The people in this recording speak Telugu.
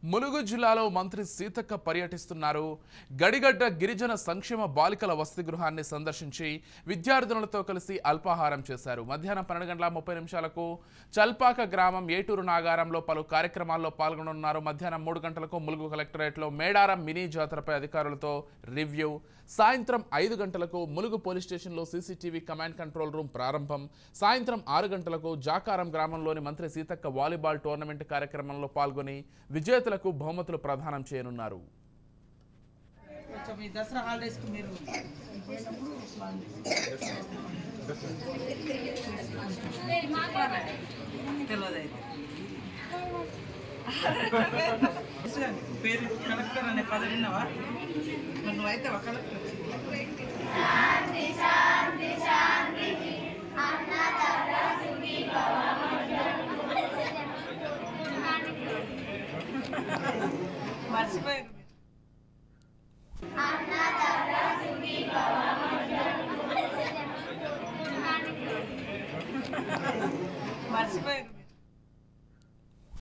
ములుగు జిల్లాలో మంత్రి సీతక్క పర్యటిస్తున్నారు. గడిగడ్డ గిరిజన సంక్షేమ బాలికల వసతి గృహాన్ని సందర్శించి విద్యార్థినులతో కలిసి అల్పాహారం చేశారు. మధ్యాహ్నం 12:30 చల్పాక గ్రామం ఏటూరు నాగారంలో పలు కార్యక్రమాల్లో పాల్గొననున్నారు. మధ్యాహ్నం 3 గంటలకు ములుగు కలెక్టరేట్లో మేడారం మినీ జాతరపై అధికారులతో రివ్యూ. సాయంత్రం 5 గంటలకు ములుగు పోలీస్ స్టేషన్లో సీసీటీవీ కమాండ్ కంట్రోల్ రూమ్ ప్రారంభం. సాయంత్రం 6 గంటలకు జాకారం గ్రామంలోని మంత్రి సీతక్క వాలీబాల్ టోర్నమెంట్ కార్యక్రమంలో పాల్గొని విజేతలకు బహుమతులు ప్రదానం చేయనున్నారు. కలెక్టర్ అనే పదవి విన్నావా? నువ్వైతే కలెక్టర్. మర్చిపోయారు మర్చిపోయారు